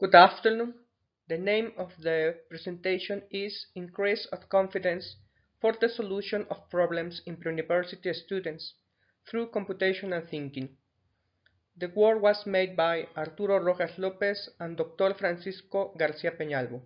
Good afternoon. The name of the presentation is Increase of Confidence for the Solution of Problems in Pre-University Students through Computational Thinking. The work was made by Arturo Rojas Lopez and Dr. Francisco García Peñalvo.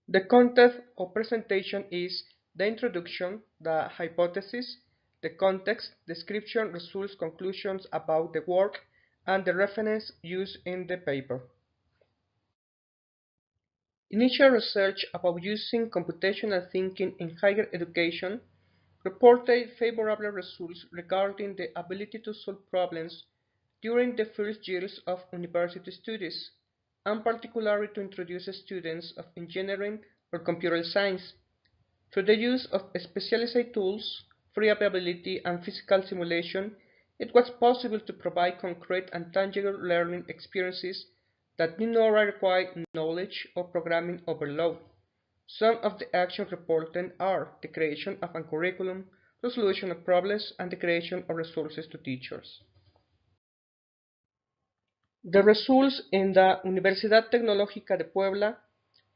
The content of presentation is the introduction, the hypothesis, the context, description, results, conclusions about the work, and the reference used in the paper. Initial research about using computational thinking in higher education reported favorable results regarding the ability to solve problems during the first years of university studies, and particularly to introduce students of engineering or computer science. Through the use of specialized tools, free availability, and physical simulation, it was possible to provide concrete and tangible learning experiences that do not require knowledge or programming overload. Some of the actions reported are the creation of a curriculum, resolution of problems, and the creation of resources to teachers. The results in the Universidad Tecnológica de Puebla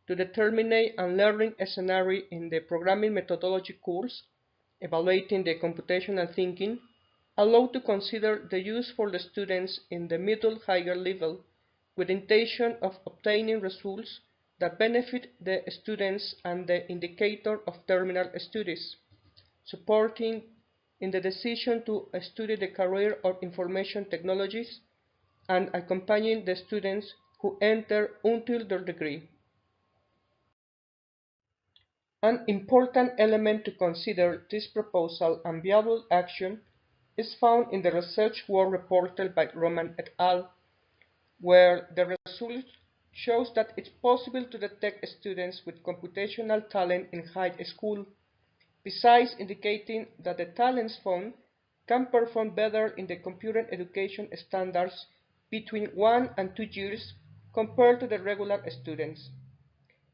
to determine a learning scenario in the programming methodology course, evaluating the computational thinking, allow to consider the use for the students in the middle higher level with the intention of obtaining results that benefit the students and the indicator of terminal studies, supporting in the decision to study the career of information technologies, and accompanying the students who enter until their degree. An important element to consider this proposal and viable action is found in the research work reported by Roman et al., where the result shows that it's possible to detect students with computational talent in high school, besides indicating that the talents found can perform better in the computer education standards between 1 and 2 years compared to the regular students.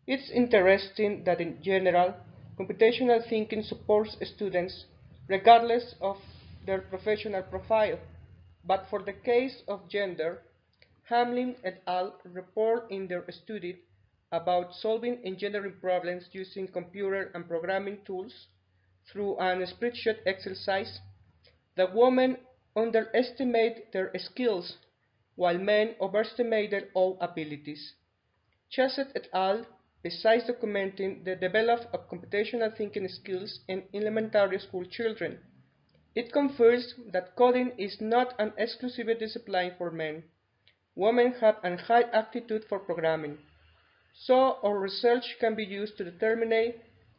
It's interesting that in general, computational thinking supports students regardless of their professional profile, but for the case of gender, Hamlin et al. Report in their study about solving engineering problems using computer and programming tools through an spreadsheet exercise that women underestimate their skills while men overestimate their own abilities. Chasset et al., besides documenting the development of computational thinking skills in elementary school children, it confirms that coding is not an exclusive discipline for men. Women have a high aptitude for programming. So our research can be used to determine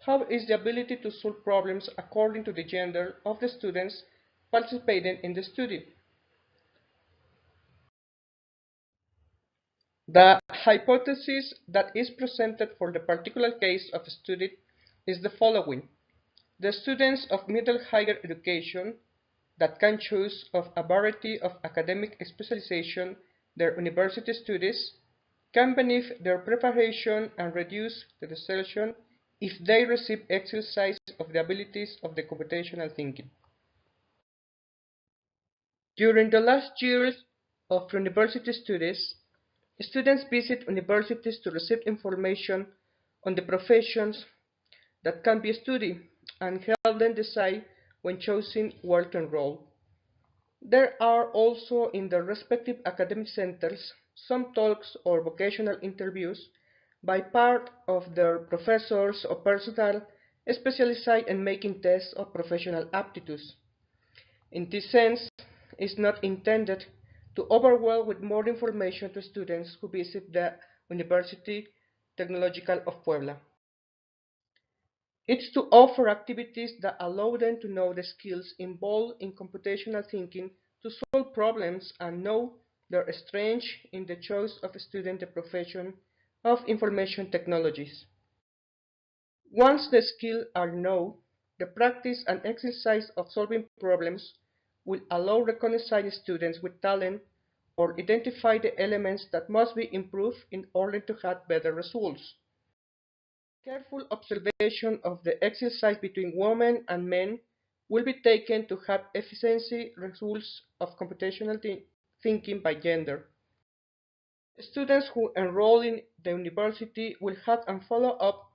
how is the ability to solve problems according to the gender of the students participating in the study. The hypothesis that is presented for the particular case of study is the following. The students of middle higher education that can choose of a variety of academic specialization their university studies can benefit their preparation and reduce the desertion if they receive exercise of the abilities of the computational thinking. During the last years of university studies, students visit universities to receive information on the professions that can be studied and help them decide when choosing where to enroll. There are also in the respective academic centers some talks or vocational interviews by part of their professors or personnel specialized in making tests of professional aptitudes. In this sense, it's not intended to overwhelm with more information to students who visit the University Tecnológica of Puebla. It's to offer activities that allow them to know the skills involved in computational thinking to solve problems and know their strengths in the choice of student the profession of information technologies. Once the skills are known, the practice and exercise of solving problems will allow recognizing students with talent or identify the elements that must be improved in order to have better results. Careful observation of the exercise between women and men will be taken to have efficiency results of computational thinking by gender. Students who enroll in the university will have a follow-up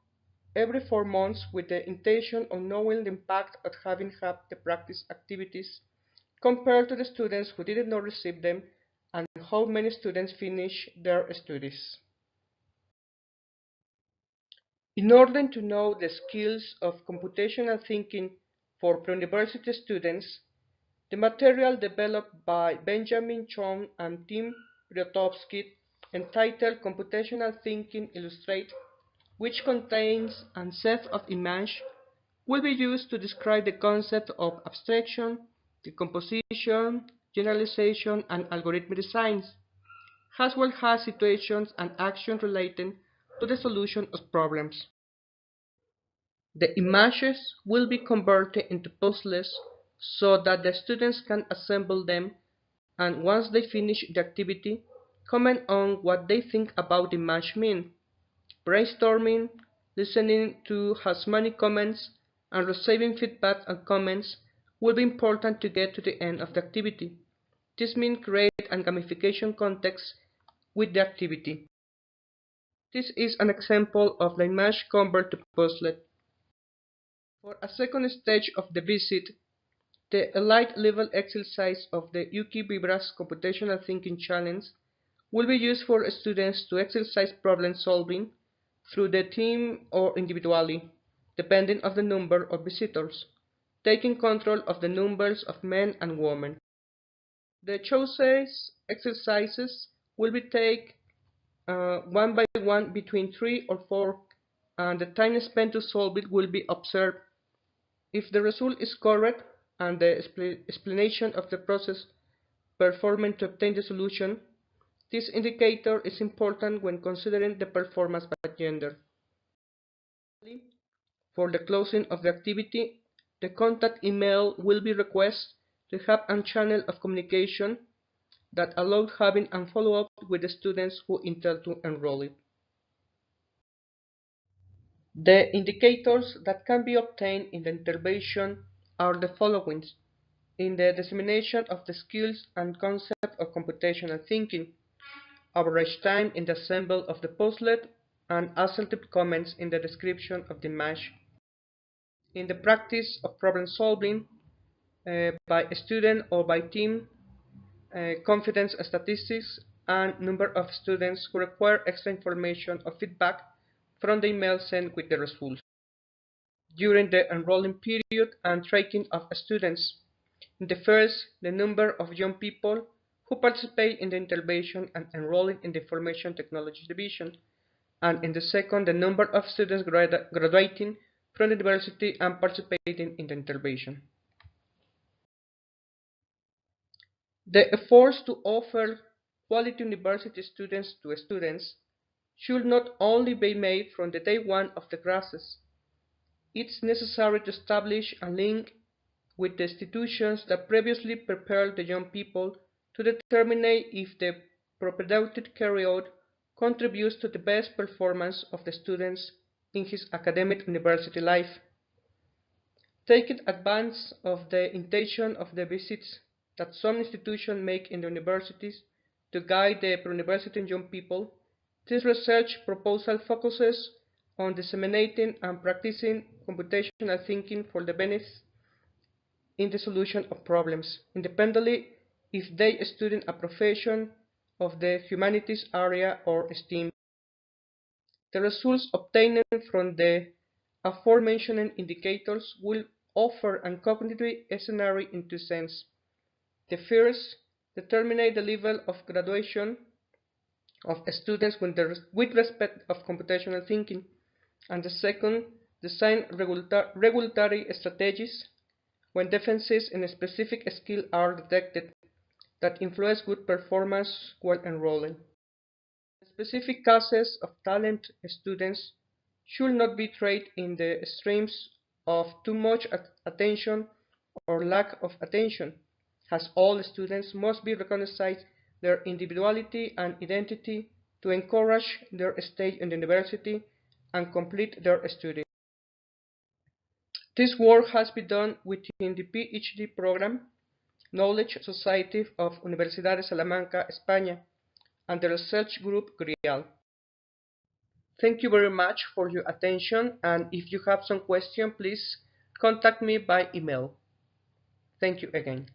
every 4 months with the intention of knowing the impact of having had the practice activities compared to the students who did not receive them and how many students finish their studies. In order to know the skills of computational thinking for pre-university students, the material developed by Benjamin Chong and Tim Ryotowski, entitled Computational Thinking Illustrate, which contains a set of images, will be used to describe the concept of abstraction, decomposition, generalization, and algorithmic designs, as well as situations and actions related to the solution of problems. The images will be converted into puzzles so that the students can assemble them and once they finish the activity, comment on what they think about the image mean. Brainstorming, listening to as many comments, and receiving feedback and comments will be important to get to the end of the activity. This means create a gamification context with the activity. This is an example of the image convert to puzzle. For a second stage of the visit, the elite level exercise of the Yuki Vibras Computational Thinking Challenge will be used for students to exercise problem solving through the team or individually, depending on the number of visitors, taking control of the numbers of men and women. The chosen exercises will be taken one by one between 3 or 4, and the time spent to solve it will be observed. If the result is correct and the explanation of the process performed to obtain the solution, this indicator is important when considering the performance by gender. For the closing of the activity, the contact email will be requested to have a channel of communication that allows having a follow-up with the students who intend to enroll. The indicators that can be obtained in the intervention are the following: in the dissemination of the skills and concept of computational thinking, average time in the assembly of the puzzle, and assertive comments in the description of the image. In the practice of problem solving by a student or by team, confidence statistics, and number of students who require extra information or feedback from the email sent with the results. During the enrolling period and tracking of students, in the first, the number of young people who participate in the intervention and enrolling in the Information Technology Division, and in the second, the number of students graduating from the university and participating in the intervention. The efforts to offer quality university students to students should not only be made from the day one of the classes. It's necessary to establish a link with the institutions that previously prepared the young people to determine if the propedeutic period contributes to the best performance of the students in his academic university life. Taking advantage of the intention of the visits that some institutions make in the universities to guide the pre-university young people, this research proposal focuses on disseminating and practicing computational thinking for the benefit in the solution of problems, independently if they study a profession of the humanities area or STEAM. The results obtained from the aforementioned indicators will offer a cognitive scenario in two senses. The first, determine the level of graduation of students with respect of computational thinking, and the second, design regulatory strategies when differences in a specific skill are detected that influence good performance while enrolling. Specific cases of talent students should not be treated in the extremes of too much attention or lack of attention, as all students must be recognized their individuality and identity to encourage their stay in the university and complete their studies. This work has been done within the PhD program, Knowledge Society of Universidad de Salamanca, España, and the research group GRIAL. Thank you very much for your attention, and if you have some question, please contact me by email. Thank you again.